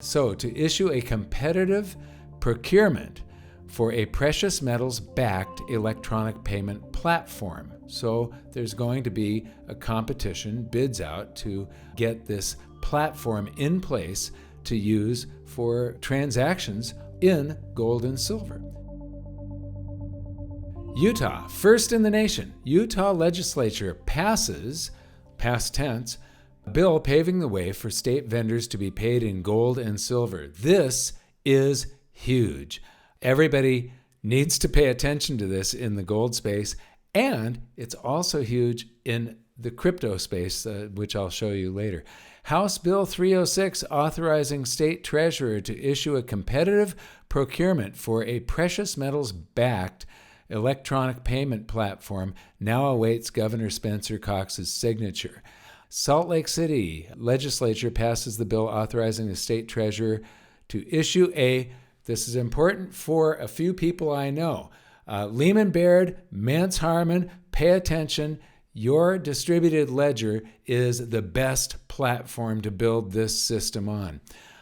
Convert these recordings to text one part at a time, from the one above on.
So, to issue a competitive procurement for a precious metals-backed electronic payment platform. So there's going to be a competition, bids out to get this platform in place to use for transactions in gold and silver. Utah, first in the nation. Utah legislature passes, past tense, a bill paving the way for state vendors to be paid in gold and silver. This is huge. Everybody needs to pay attention to this in the gold space, and it's also huge in the crypto space, which I'll show you later. House Bill 306 authorizing state treasurer to issue a competitive procurement for a precious metals-backed electronic payment platform now awaits Governor Spencer Cox's signature. Salt Lake City legislature passes the bill authorizing the state treasurer to issue this is important for a few people I know. Lehman Baird, Mance Harmon, pay attention. Your distributed ledger is the best platform to build this system on.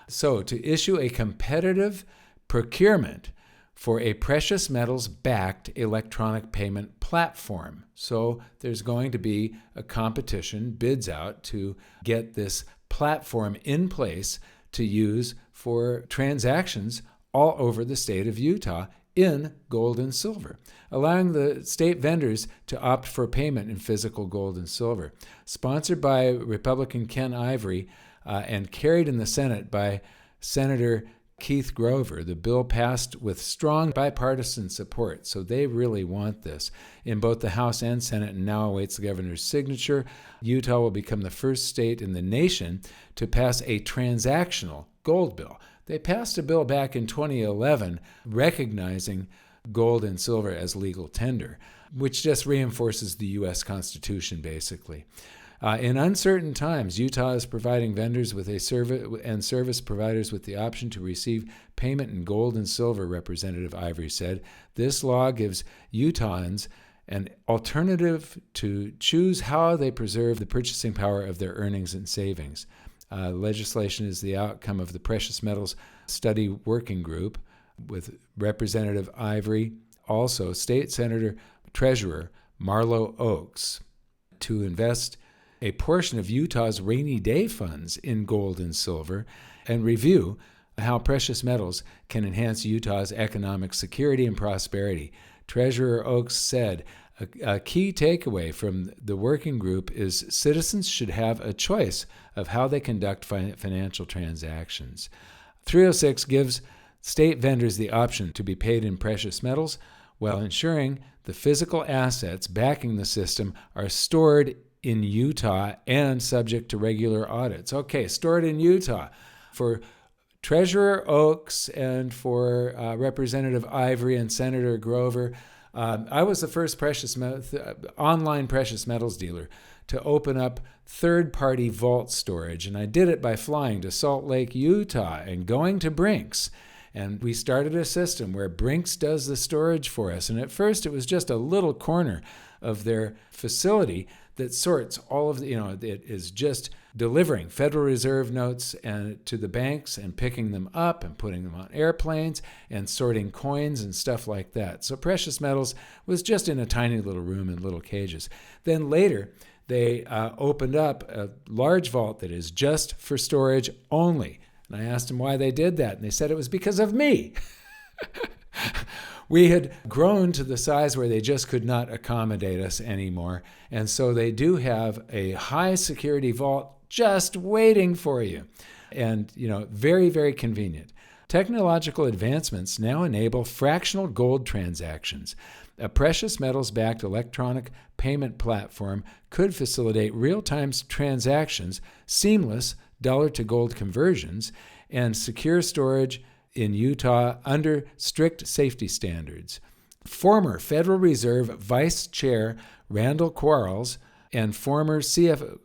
So to issue a competitive procurement for a precious metals-backed electronic payment platform. So there's going to be a competition, bids out to get this platform in place to use for transactions all over the state of Utah in gold and silver, allowing the state vendors to opt for payment in physical gold and silver. Sponsored by Republican Ken Ivory and carried in the Senate by Senator Keith Grover, the bill passed with strong bipartisan support, so they really want this in both the House and Senate, and now awaits the governor's signature. Utah will become the first state in the nation to pass a transactional gold bill. They passed a bill back in 2011 recognizing gold and silver as legal tender, which just reinforces the U.S. Constitution, basically. In uncertain times, Utah is providing vendors with a service providers with the option to receive payment in gold and silver, Representative Ivory said. This law gives Utahns an alternative to choose how they preserve the purchasing power of their earnings and savings. Legislation is the outcome of the Precious Metals Study Working Group with Representative Ivory, also State Senator Treasurer Marlo Oaks, to invest a portion of Utah's rainy day funds in gold and silver and review how precious metals can enhance Utah's economic security and prosperity. Treasurer Oaks said, a key takeaway from the working group is citizens should have a choice of how they conduct financial transactions. 306 gives state vendors the option to be paid in precious metals while ensuring the physical assets backing the system are stored in Utah and subject to regular audits. Okay, stored in Utah. For Treasurer Oaks and for Representative Ivory and Senator Grover, I was the first online precious metals dealer to open up third-party vault storage, and I did it by flying to Salt Lake, Utah, and going to Brinks. And we started a system where Brinks does the storage for us. And at first, it was just a little corner of their facility that sorts all of the, it is just delivering Federal Reserve notes and to the banks and picking them up and putting them on airplanes and sorting coins and stuff like that. So precious metals was just in a tiny little room in little cages. Then later, they opened up a large vault that is just for storage only. And I asked them why they did that, and they said it was because of me. We had grown to the size where they just could not accommodate us anymore. And so they do have a high security vault just waiting for you. And, very, very convenient. Technological advancements now enable fractional gold transactions. A precious metals-backed electronic payment platform could facilitate real-time transactions, seamless dollar-to-gold conversions, and secure storage in Utah under strict safety standards. Former Federal Reserve Vice Chair Randall Quarles and former CFO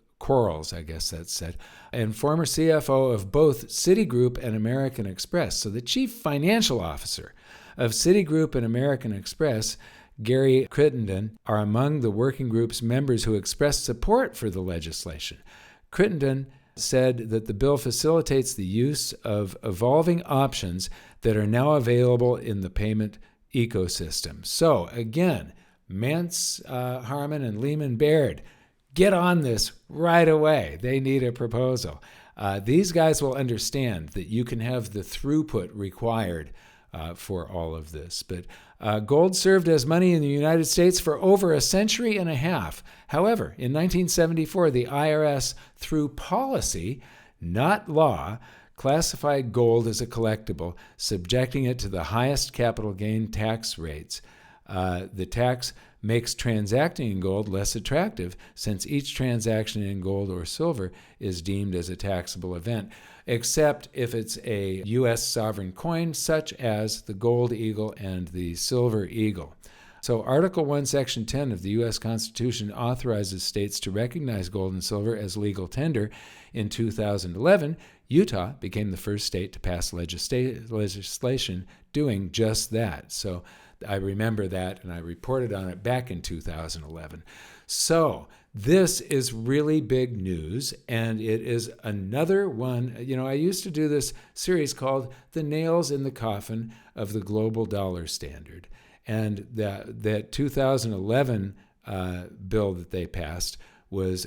and former CFO of both Citigroup and American Express. So the chief financial officer of Citigroup and American Express, Gary Crittenden, are among the working group's members who expressed support for the legislation. Crittenden said that the bill facilitates the use of evolving options that are now available in the payment ecosystem. So again, Mance, Harmon, and Lehman Baird, get on this right away. They need a proposal. These guys will understand that you can have the throughput required for all of this. But gold served as money in the United States for over a century and a half. However, in 1974, the IRS, through policy, not law, classified gold as a collectible, subjecting it to the highest capital gain tax rates. The tax makes transacting in gold less attractive since each transaction in gold or silver is deemed as a taxable event, except if it's a U.S. sovereign coin such as the gold eagle and the silver eagle. So Article 1, Section 10 of the U.S. Constitution authorizes states to recognize gold and silver as legal tender. In 2011, Utah became the first state to pass legislation doing just that. So I remember that, and I reported on it back in 2011. So this is really big news, and it is another one. I used to do this series called The Nails in the Coffin of the Global Dollar Standard. And that 2011 bill that they passed was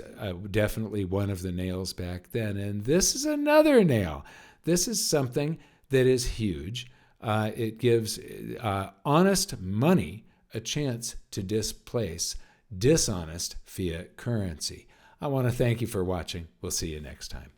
definitely one of the nails back then. And this is another nail. This is something that is huge. It gives honest money a chance to displace dishonest fiat currency. I want to thank you for watching. We'll see you next time.